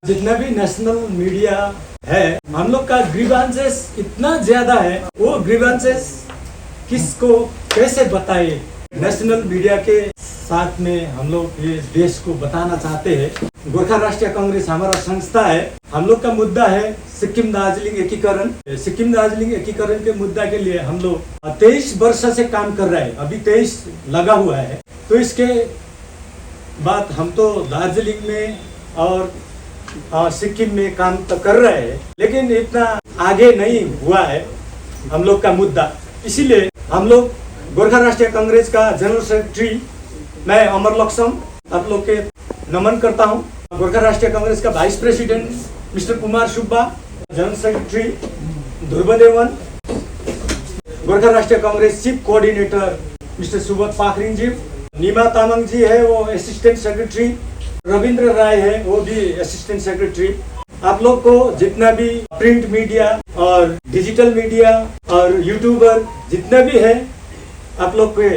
जितना भी national media है, हम लोग का ग्रीवांसेस इतना ज्यादा है, वो ग्रीवांसेस किसको कैसे बताए। नेशनल मीडिया के साथ में हम लोग ये देश को बताना चाहते हैं। गोरखा राष्ट्रीय कांग्रेस हमारा संस्था है। हम लोग का मुद्दा है सिक्किम दार्जिलिंग एकीकरण। सिक्किम दार्जिलिंग एकीकरण के मुद्दा के लिए हम लोग 23 वर्ष से काम कर रहे हैं। अभी 23 लगा हुआ है। तो इसके बाद हम तो दार्जिलिंग में और सिक्किम में काम तो कर रहे हैं, लेकिन इतना आगे नहीं हुआ है हम लोग का मुद्दा। इसीलिए हम लोग गोरखा राष्ट्रीय कांग्रेस का जनरल सेक्रेटरी मैं अमर लक्ष्म आप लोग के नमन करता हूं। गोरखा राष्ट्रीय कांग्रेस का vice president mister Kumar Subba, general secretary Dhruvdevan, Gorkha Rashtriya Congress chief coordinator mister Subodh Pakhrin ji, Nima Tamang ji है वो असिस्टेंट सेक्रेटरी, रविंद्र राय है वो भी असिस्टेंट सेक्रेटरी। आप लोग को जितना भी प्रिंट मीडिया और डिजिटल मीडिया और यूट्यूबर जितना भी है, आप लोग के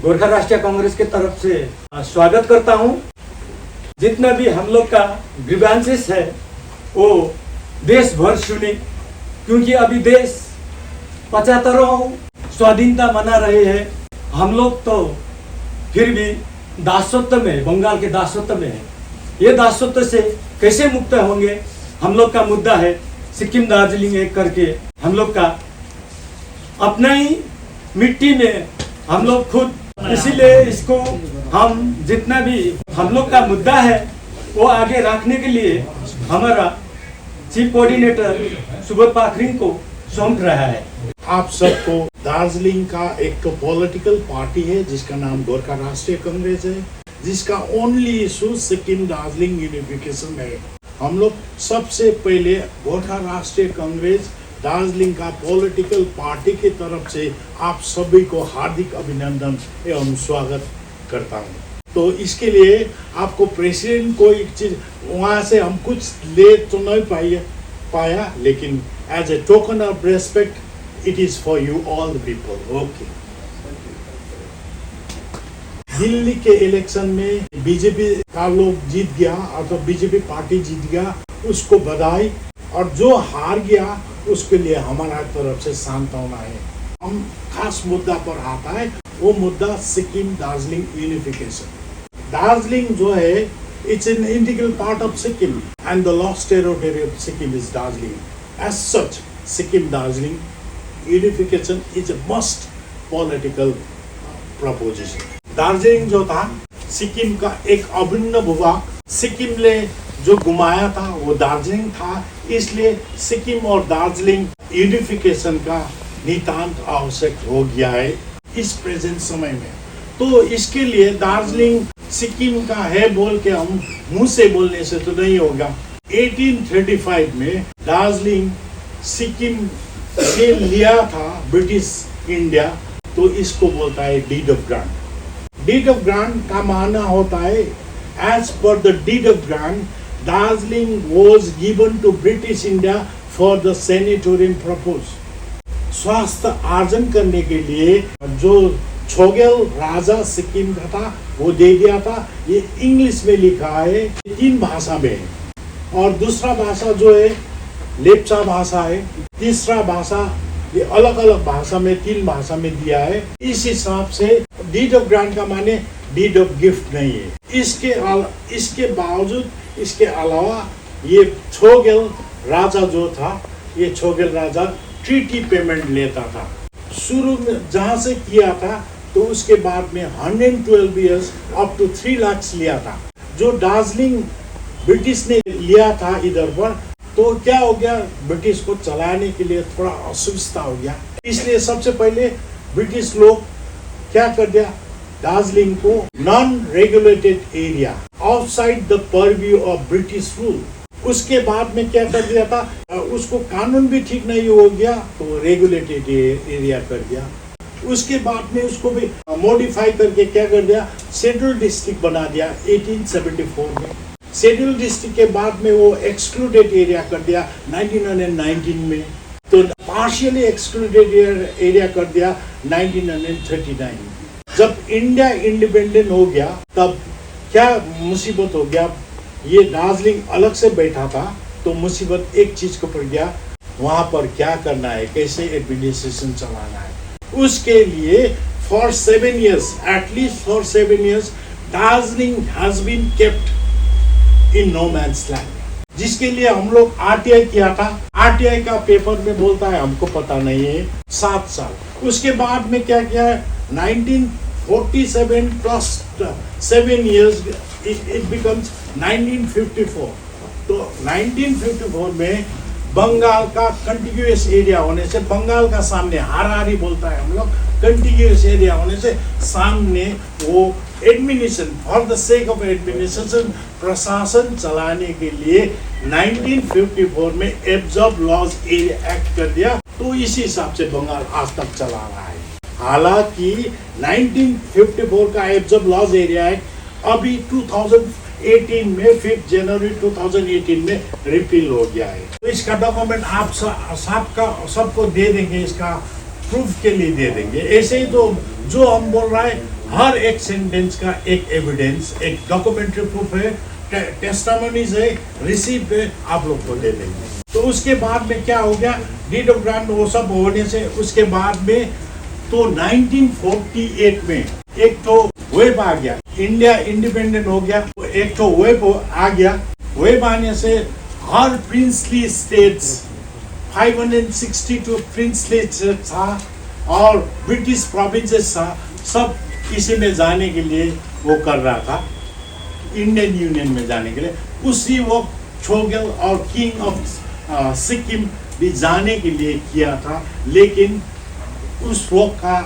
गोरखा राष्ट्रीय कांग्रेस के तरफ से स्वागत करता हूं। जितना भी हम लोग का ग्रीवांसेस है वो देश भर सुने, क्योंकि अभी देश 75वां स्वाधीनता मना रहे हैं। हम लोग तो फिर भी दासत्व में, बंगाल के दासत्व में है। ये दासत्व से कैसे मुक्त होंगे, हम लोग का मुद्दा है सिक्किम दार्जिलिंग एक करके। हम लोग का अपना ही मिट्टी में हम लोग खुद, इसीलिए इसको हम जितना भी हम लोग का मुद्दा है वो आगे रखने के लिए हमारा चीफ कोऑर्डिनेटर सुबोध पाखरिन को सौंप रहा है। आप सबको दार्जिलिंग का एक तो पॉलिटिकल पार्टी है जिसका नाम गोरखा राष्ट्रीय कांग्रेस है, जिसका only issue Sikkim Darjeeling unification है। हम लोग सबसे पहले गोरखा राष्ट्रीय कांग्रेस दार्जिलिंग का पॉलिटिकल पार्टी की तरफ से आप सभी को हार्दिक अभिनंदन एवं स्वागत करता हूँ। तो इसके लिए आपको प्रेसिडेंट को एक चीज वहाँ से हम कुछ ले तो नहीं पाया, लेकिन as a token of respect it is for you all the people. Okay. Delhi के इलेक्शन में बीजेपी का लोग जीत गया और तो बीजेपी पार्टी जीत गया, उसको बधाई। और जो हार गया उसके लिए हमारा तरफ से सांत्वना है। हम खास मुद्दा पर आता है, वो मुद्दा सिक्किम दार्जिलिंग यूनिफिकेशन। दार्जिलिंग जो है it's an integral part of Sikkim and the lost territory of Sikkim is Darjeeling. As such Sikkim Darjeeling unification is a must political proposition. Darjeeling जो था सिक्किम का एक अभिन्न भूभाग, सिक्किम ने जो घुमाया था वो दार्जिलिंग था, इसलिए सिक्किम और दार्जिलिंग यूनिफिकेशन का नितांत आवश्यक हो गया है इस प्रेजेंट समय में। तो इसके लिए दार्जिलिंग सिक्किम का है बोल के हम मुंह से बोलने से तो नहीं होगा। 1835 में दार्जिलिंग सिक्किम से लिया था ब्रिटिश इंडिया, तो इसको बोलता है deed of grant. Deed of grant का माना होता है as per the deed of grant Darjeeling was given to British India for the sanatorium purpose। स्वास्थ्य आर्जन करने के लिए जो छोगेल राजा सिक्किम का था वो दे दिया था। ये इंग्लिश में लिखा है, 3 भाषा में, और दूसरा भाषा जो है लेप्चा भाषा है, तीसरा भाषा ये अलग अलग भाषा में 3 भाषा में दिया है। इस हिसाब से डीड ऑफ ग्रांट का माने डीड ऑफ गिफ्ट नहीं है। इसके बावजूद, इसके अलावा ये छोगेल राजा जो था, ये छोगेल राजा ट्रीटी पेमेंट लेता था। शुरू में जहाँ से किया था तो उसके बाद में 112 इयर्स अप टू 3 लाख लिया था। जो दार्जिलिंग ब्रिटिश ने लिया था इधर पर, तो क्या हो गया, ब्रिटिश को चलाने के लिए थोड़ा असुविधा हो गया। इसलिए सबसे पहले ब्रिटिश लोग क्या कर दिया, दार्जिलिंग को non regulated area outside the purview of British rule. उसके बाद में क्या कर दिया था, उसको कानून भी ठीक नहीं हो गया तो रेगुलेटेड एरिया कर दिया। उसके बाद में उसको भी मॉडिफाई करके क्या कर दिया, शेड्यूल डिस्ट्रिक्ट बना दिया 1874 में। शेड्यूल डिस्ट्रिक्ट के बाद में वो एक्सक्लूडेड एरिया कर दिया 1919 में, तो पार्शियली एक्सक्लूडेड एरिया कर दिया 1939। जब इंडिया इंडिपेंडेंट हो गया तब क्या मुसीबत हो गया, ये दार्जिलिंग अलग से बैठा था तो मुसीबत एक चीज को पड़ गया, वहां पर क्या करना है, कैसे एडमिनिस्ट्रेशन चलाना है। उसके लिए for 7 years, at least for 7 years, Darjeeling has been kept in no man's land, जिसके लिए हम लोग आरटीआई किया था। आरटीआई का पेपर में बोलता है हमको पता नहीं है, 7 साल। उसके बाद में क्या किया है, 1947 प्लस 7 years, इट बिकम्स 1954। तो 1954 में बंगाल का कंटिन्यूअस एरिया होने से, बंगाल का सामने हारारी बोलता है हम लोग, कंटिन्यूअस एरिया होने से सामने वो administration, for the sake of administration, प्रशासन चलाने के लिए 1954 में एब्जॉर्ब लॉज एरिया एक्ट कर दिया। तो इसी हिसाब से बंगाल आज तक चला रहा है। हालांकि 1954 का एब्जॉर्ब लॉज एरिया एक्ट अभी 2018 में 5 जनवरी 2018 में रिपील हो गया है। तो इसका डॉक्यूमेंट आप सबको दे देंगे, इसका प्रूफ के लिए दे देंगे। ऐसे ही तो जो हम बोल रहा है हर एक सेंटेंस का एक एविडेंस, एक डॉक्यूमेंट्री प्रूफ है, टेस्टामनीज है, रिसीप्ट है, आप लोग को दे देंगे। तो उसके बाद में क्या हो गया, डीड ऑफ ग्रांट वो सब होने से उसके बाद में तो 1948 में एक तो वेब आ गया, इंडिया इंडिपेंडेंट हो गया, एक तो वेब आ गया। वेब आने से हर प्रिंसली स्टेट्स, 562 प्रिंसली स्टेट्स था और ब्रिटिश प्रोविंसेस था, सब इसी में जाने के लिए वो कर रहा था, इंडियन यूनियन में जाने के लिए। उसी वक्त छोगेल और किंग ऑफ सिक्किम भी जाने के लिए किया था, लेकिन उस वक्त का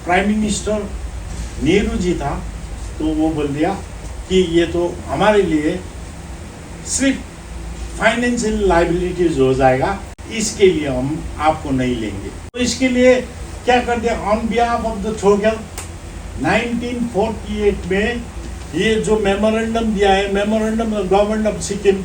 प्राइम मिनिस्टर नेहरू जी था, तो वो बोल दिया कि ये तो हमारे लिए सिर्फ फाइनेंशियल लाइबिलिटीज हो जाएगा, इसके लिए हम आपको नहीं लेंगे। तो इसके लिए क्या कर दिया, on behalf of the Chhogel 1948 में ये जो मेमोरेंडम दिया है, memorandum of government of Sikkim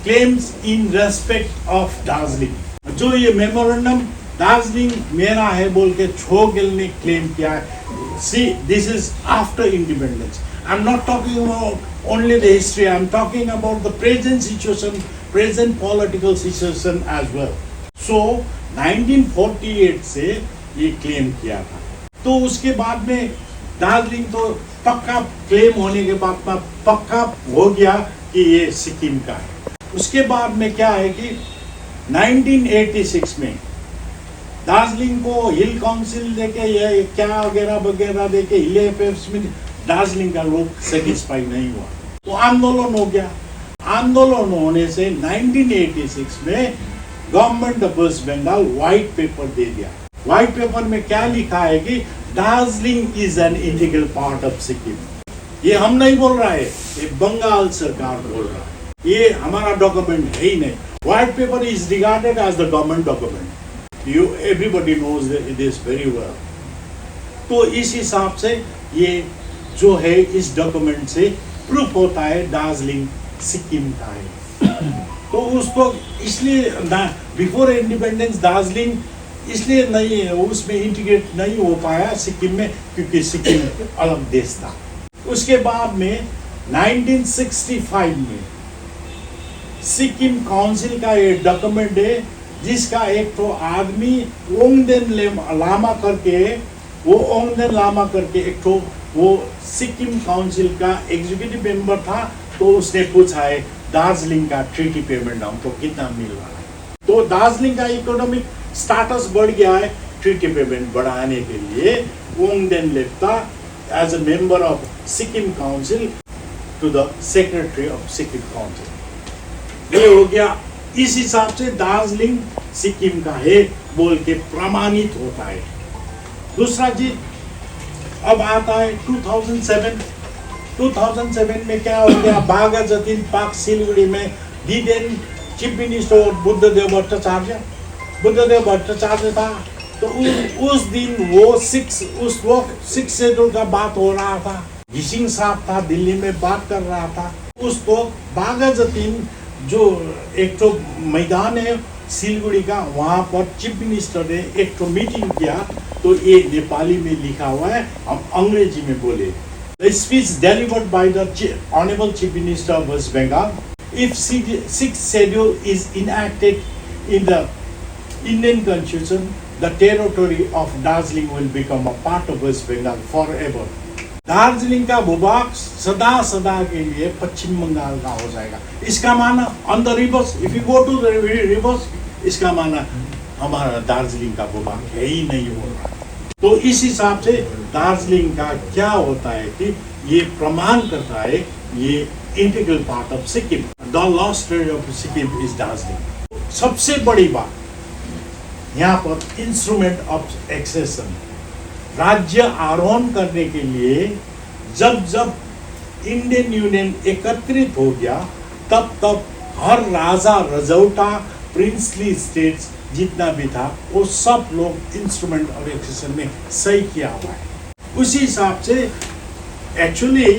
claims in respect of Darjeeling. जो ये मेमोरेंडम दार्जिलिंग मेरा है बोल के छोगेल ने क्लेम किया है। See, this is after independence. I am not talking about only the history, I am talking about the present situation, present political situation as well. So 1948 से ये क्लेम किया था। तो उसके बाद में दार्जिलिंग तो पक्का क्लेम होने के बाद में पक्का हो गया कि ये सिक्किम का है। उसके बाद में क्या है कि 1986 में दार्जिलिंग को हिल काउंसिल देके ये क्या वगैरह वगैरह देके हिल अफेयर्स में दार्जिलिंग का लोग सेटिस्फाई नहीं हुआ, तो आंदोलन हो गया। आंदोलन होने से 1986 में government of West Bengal white paper दे दिया। व्हाइट पेपर में क्या लिखा है कि Darjeeling is an integral part of Sikkim. ये हम नहीं बोल रहा है, ये बंगाल सरकार बोल रहा है, ये हमारा डॉक्यूमेंट है ही नहीं। White paper is regarded as the government document, you everybody knows this very well. तो इस हिसाब से ये जो है इस डॉक्यूमेंट से प्रूफ होता है दार्जिलिंग सिक्किम का है। तो उसको इसलिए बिफोर इंडिपेंडेंस दार्जिलिंग इसलिए नहीं है, उसमें इंटीग्रेट नहीं हो पाया सिक्किम में, क्योंकि सिक्किम अलग देश था। उसके बाद में 1965 में सिक्किम काउंसिल का ये डॉक्यूमेंट है, जिसका एक तो आदमी ओंगदेन लामा करके, वो ओंगदेन लामा करके एक तो वो सिक्किम काउंसिल का एग्जीक्यूटिव मेंबर था। तो उसने पूछा है दार्जिलिंग का ट्रीटी पेमेंट हमको कितना मिल रहा है। तो दार्जिलिंग का इकोनॉमिक स्टेटस बढ़ गया है, ट्रीटी पेमेंट बढ़ाने के लिए ओंगदेन लेफ्टा as a member of Sikkim council to the secretary of Sikkim council. ये हो गया, इस हिसाब से दार्जिलिंग सिक्किम का है बोल के प्रमाणित होता है। दूसरा चीज अब आता है 2007 में क्या हो गया, बागा जतिन पार्क सिलगढ़ी में डिडेन चीफ मिनिस्टर बुद्धदेव भट्टाचार्य था। तो उस दिन वो उस वक्त 6 शेड्यूल का बात हो रहा था, घिसिंग साहब था दिल्ली में बात कर रहा था। उस वक्त बागा जतिन जो एक तो मैदान है सिलगढ़ी का, वहाँ पर चीफ मिनिस्टर ने एक तो मीटिंग किया। तो ये नेपाली में लिखा हुआ है, हम अंग्रेजी में बोले। The speech delivered by the Honorable Chief Minister of West Bengal, if sixth schedule is enacted in the Indian Constitution, the territory of Darjeeling will become a part of West Bengal forever. Darjeeling का भूभाग सदा सदा के लिए पश्चिम बंगाल का हो जाएगा। इसका माना on the reverse, if you go to the reverse, इसका माना हमारा दार्जिलिंग का भूभाग है ही नहीं हो रहा। तो इस हिसाब से दार्जिलिंग का क्या होता है कि ये प्रमाण करता है ये integral part of Sikkim, the lost territory of Sikkim is Darjeeling. सबसे बड़ी बात यहाँ पर इंस्ट्रूमेंट ऑफ एक्सेशन, राज्य आरोहण करने के लिए जब जब इंडियन यूनियन एकत्रित हो गया तब तब हर राजा रजौटा प्रिंसली स्टेट्स जितना भी था वो सब लोग इंस्ट्रूमेंट ऑफ एक्सेशन में सही किया हुआ है। उसी हिसाब से actually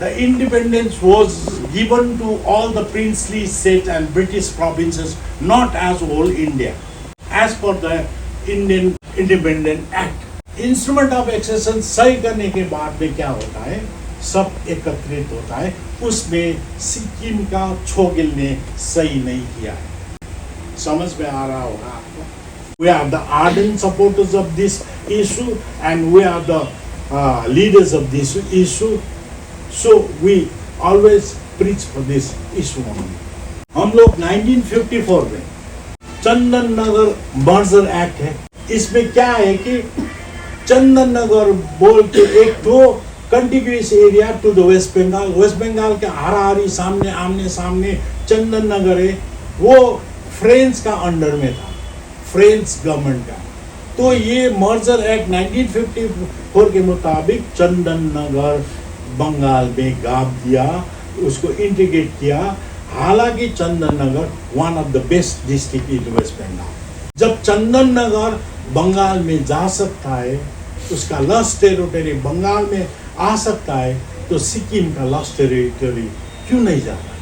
the independence was given to all the princely state and British provinces, not as whole India, as per the Indian independent act. Instrument of accession सही करने के बाद में क्या होता है, सब एकत्रित होता है। उसमें सिक्किम का छोगिल ने सही नहीं किया है। समझ में आ रहा होगा आपको? We are the ardent supporters of this issue and we are the leaders of this issue. So we always preach for this issue only. हम लोग 1954 में चंदन नगर मर्जर एक्ट है, इसमें क्या है कि चंदन नगर बोल के एक तो contiguous area to the West Bengal, West Bengal के हाराहारी सामने आमने सामने चंदन नगर है, वो फ्रेंच का अंडर में था, फ्रेंच गवर्नमेंट का। तो ये मर्जर एक्ट 1954 के मुताबिक चंदन नगर बंगाल में गाप दिया, उसको इंटीग्रेट किया। हालांकि Chandannagar one of the best district in West Bengal. जब चंदन नगर बंगाल में जा सकता है, उसका लॉस्ट टेरिटरी बंगाल में आ सकता है, तो सिक्किम का लॉस्ट टेरिटरी क्यों नहीं जाता?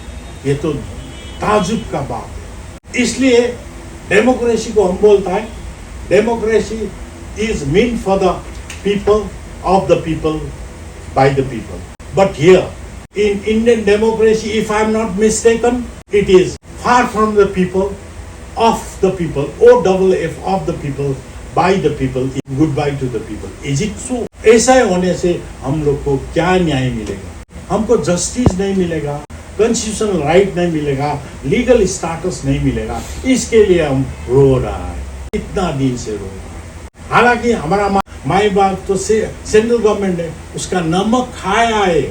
ये तो ताजुब का बात है। इसलिए डेमोक्रेसी को हम बोलता है, democracy is mean for the people, of the people, by the people. But here in Indian democracy, if I am not mistaken, it is far from the people, of the people, OFF of the people, by the people, goodbye to the people. Is it so? ऐसा होने से हम लोग को क्या न्याय मिलेगा? हमको जस्टिस नहीं मिलेगा, कॉन्स्टिट्यूशनल राइट नहीं मिलेगा, लीगल स्टेटस नहीं मिलेगा। इसके लिए हम रो रहा है, इतना दिन से रो रहा है। हालांकि हमारा माई बाप तो सेंट्रल गवर्नमेंट है, उसका नमक खाया है,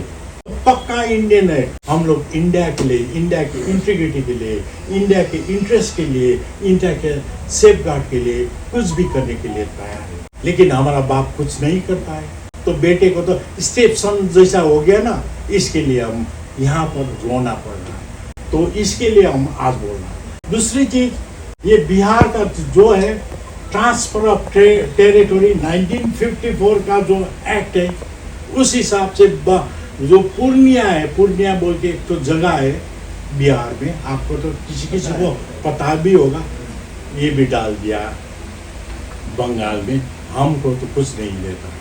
पक्का इंडियन है। हम लोग इंडिया के लिए, इंडिया की इंटीग्रिटी के लिए, इंडिया के इंटरेस्ट के लिए, इंडिया के सेफगार्ड के लिए कुछ भी करने के लिए तैयार है। लेकिन हमारा बाप कुछ नहीं करता है, तो बेटे को तो स्टेप सन जैसा हो गया ना, इसके लिए हम यहाँ पर रोना पड़ रहा है। तो इसके लिए हम आज बोल रहे हैं। दूसरी चीज, ये बिहार का जो है ट्रांसफर ऑफ टेरिटरी 1954 का जो एक्ट है, उस हिसाब से जो पूर्णिया है, पूर्णिया बोल के एक तो जगह है बिहार में, आपको तो किसी को पता भी होगा, ये भी डाल दिया बंगाल में। हमको तो कुछ नहीं देता।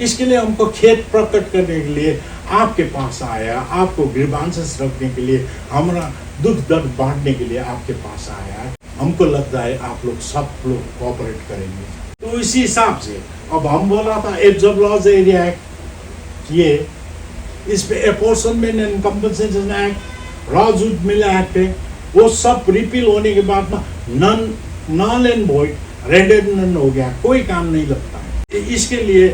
इसके लिए हमको खेत प्रकट करने के लिए आपके पास आया, आपको ग्रीवांसेस रखने के लिए, हमारा दुख दर्द बांटने के लिए आपके पास आया है। हमको लगता है आप लोग सब लोग कोऑपरेट करेंगे। तो इसी हिसाब से अब हम बोल रहा था एब्जॉर्ब लॉज एरिया एक्ट, ये इस पे अपॉर्शनमेंट एंड कंपनसेशन एक्ट, राजूत मिला एक्ट है, वो सब रिपील होने के बाद में नल एंड वॉइड, रेडेंडेंट हो गया, कोई काम नहीं लगता है। इसके लिए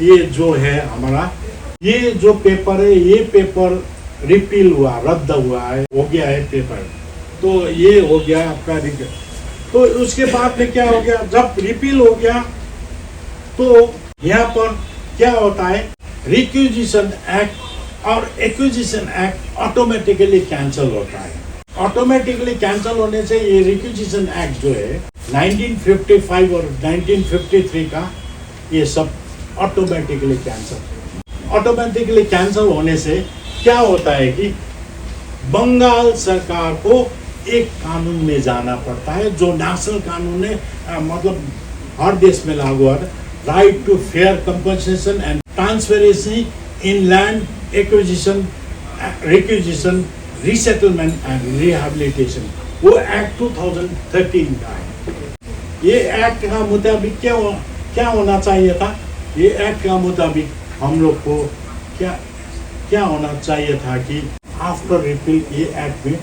ये जो है हमारा ये जो पेपर है, ये पेपर रिपील हुआ, रद्द हुआ है, हो गया है पेपर, तो ये हो गया आपका रिपील। तो उसके बाद में क्या हो गया, जब रिपील हो गया तो यहाँ पर क्या होता है, रिक्विजिशन एक्ट और एक्विजिशन एक्ट ऑटोमेटिकली कैंसिल होता है। ऑटोमेटिकली कैंसिल होने से ये रिक्विजिशन एक्ट जो है 1955 और 1953 का, ये सब ऑटोमेटिकली कैंसिल होने से क्या होता है कि बंगाल सरकार को एक कानून में जाना पड़ता है, जो नेशनल कानून है, मतलब हर देश में लागू है, right to fair compensation and transparency in land acquisition, requisition, resettlement and rehabilitation. वो एक्ट 2013 का है। ये एक्ट का मुताबिक क्या होना चाहिए था? ये एक्ट का मुताबिक हम लोग को क्या होना चाहिए था कि आफ्टर रिपील ये एक्ट में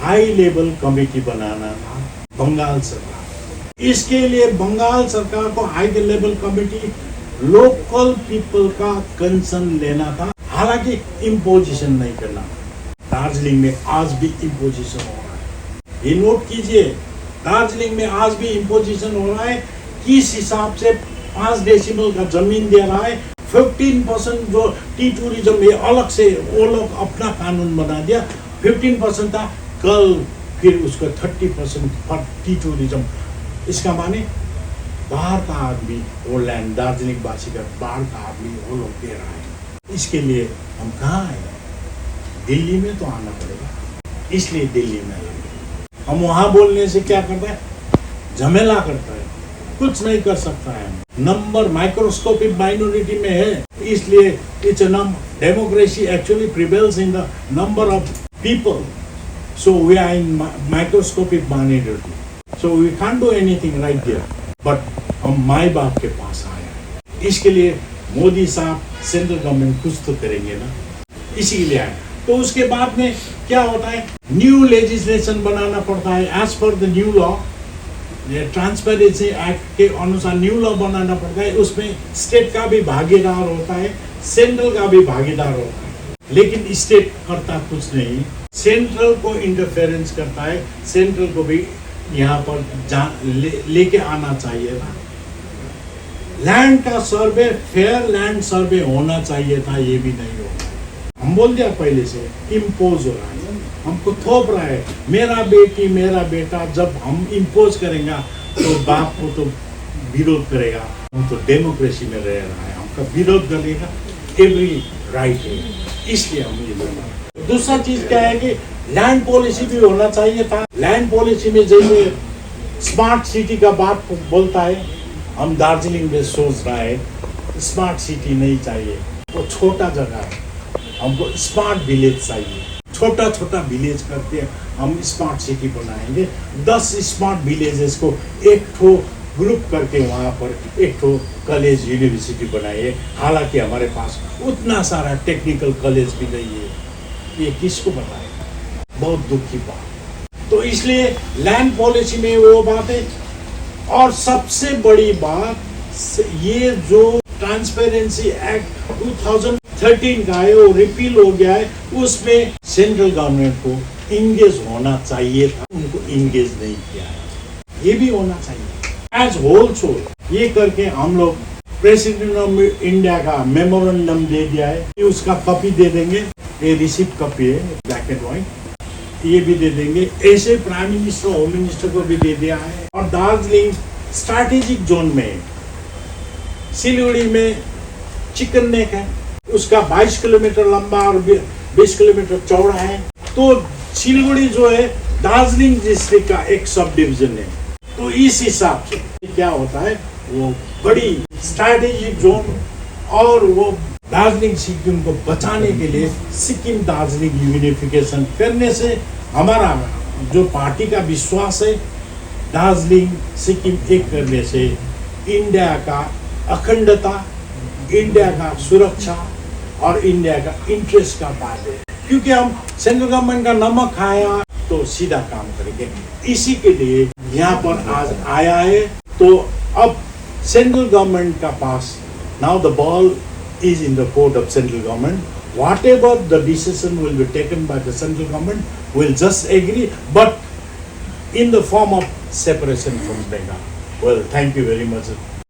हाई लेवल कमेटी बनाना था बंगाल सरकार। इसके लिए बंगाल सरकार को high level committee local people का कंसर्न लेना था, हालांकि इम्पोजिशन नहीं करना। दार्जिलिंग में आज भी इम्पोजिशन हो रहा है, ये नोट कीजिए। दार्जिलिंग में आज भी इम्पोजिशन हो रहा है। किस हिसाब से 5 डेसिमल का जमीन दे रहा है, 15% जो टी टूरिज्म ये अलग से वो लोग अपना कानून बना दिया। 15% था, कल फिर उसका 30% फॉर टी टूरिज्म। इसका माने बाहर का आदमी वो लैंड दार्जिलिंग वासी का बाहर का आदमी वो लोग दे रहा है। इसके लिए हम कहाँ आए? दिल्ली में तो आना पड़ेगा, इसलिए दिल्ली में आए। हम वहाँ बोलने से क्या करता है? झमेला करता है, कुछ नहीं कर सकता है। नंबर माइक्रोस्कोपिक माइनॉरिटी में है, इसलिए it's a democracy actually prevails in the number of people, so we are in microscopic minority, so we can't do anything right there. But हम माई बाप के पास आए हैं, इसके लिए मोदी साहब सेंट्रल गवर्नमेंट कुछ तो करेंगे ना, इसी के लिए आए। तो उसके बाद में क्या होता है? न्यू लेजिस्लेशन बनाना पड़ता है as per the new law. Transparency act के अनुसार न्यू लॉ बनाना पड़ता है। उसमें स्टेट का भी भागीदार होता है, सेंट्रल का भी भागीदार होता है, लेकिन स्टेट करता कुछ नहीं, सेंट्रल को इंटरफेरेंस करता है। सेंट्रल को भी यहाँ पर लेके आना चाहिए था। लैंड का सर्वे, फेयर लैंड सर्वे होना चाहिए था, ये भी नहीं होगा। हम बोल दिया पहले से, इम्पोज हो रहा है, हमको थोप रहा है। मेरा बेटी मेरा बेटा, जब हम इम्पोज करेंगे तो बाप को तो विरोध करेगा। हम तो डेमोक्रेसी में रह रहा है, हमका विरोध करेगा, एवरी राइट है, इसलिए हम ये बोल। दूसरा चीज क्या है कि लैंड पॉलिसी भी होना चाहिए था। लैंड पॉलिसी में जैसे स्मार्ट सिटी का बात बोलता है, हम दार्जिलिंग में सोच रहा है स्मार्ट सिटी नहीं चाहिए, वो छोटा जगह है, हमको स्मार्ट विलेज चाहिए। छोटा छोटा विलेज करके हम स्मार्ट सिटी बनाएंगे। 10 स्मार्ट विलेजेस को एक ठो ग्रुप करके वहाँ पर एक ठो कॉलेज यूनिवर्सिटी बनाइए। हालांकि हमारे पास उतना सारा टेक्निकल कॉलेज भी नहीं है, ये किसको बताए? बहुत दुख की बात। तो इसलिए लैंड पॉलिसी में वो बात है। और सबसे बड़ी बात, ये जो ट्रांसपेरेंसी एक्ट 2013 का है वो रिपील हो गया है, उसमें सेंट्रल गवर्नमेंट को इंगेज होना चाहिए था, उनको इंगेज नहीं किया है। ये भी होना चाहिए एज होल सोल। ये करके हम लोग प्रेसिडेंट ऑफ इंडिया का मेमोरेंडम दे दिया है, उसका कॉपी दे देंगे। ये रिसिप्ट कॉपी है, ब्लैक एंड व्हाइट, ये भी दे देंगे। ऐसे प्राइम मिनिस्टर, होम मिनिस्टर को भी दे दिया है। और दार्जिलिंग स्ट्रैटेजिक जोन में, सिलीगुड़ी में चिकन नेक है, उसका 22 किलोमीटर लंबा और 20 किलोमीटर चौड़ा है। तो सिलीगुड़ी जो है दार्जिलिंग डिस्ट्रिक्ट का एक सब डिवीजन है। तो इस हिसाब से क्या होता है, वो बड़ी स्ट्रैटेजिक जोन, और वो दार्जिलिंग सिक्किम को बचाने के लिए सिक्किम दार्जिलिंग यूनिफिकेशन करने से हमारा जो पार्टी का विश्वास है, दार्जिलिंग सिक्किम एक करने से इंडिया का अखंडता, इंडिया का सुरक्षा और इंडिया का इंटरेस्ट का बात है। क्योंकि हम सेंट्रल गवर्नमेंट का नमक खाया तो सीधा काम करेंगे, इसी के लिए यहाँ पर आज आया है। तो अब सेंट्रल गवर्नमेंट का pass, now the ball is in the court of central government. Whatever the decision will be taken by the central government, will just agree, but in the form of separation from Bengal. Well, thank you very much.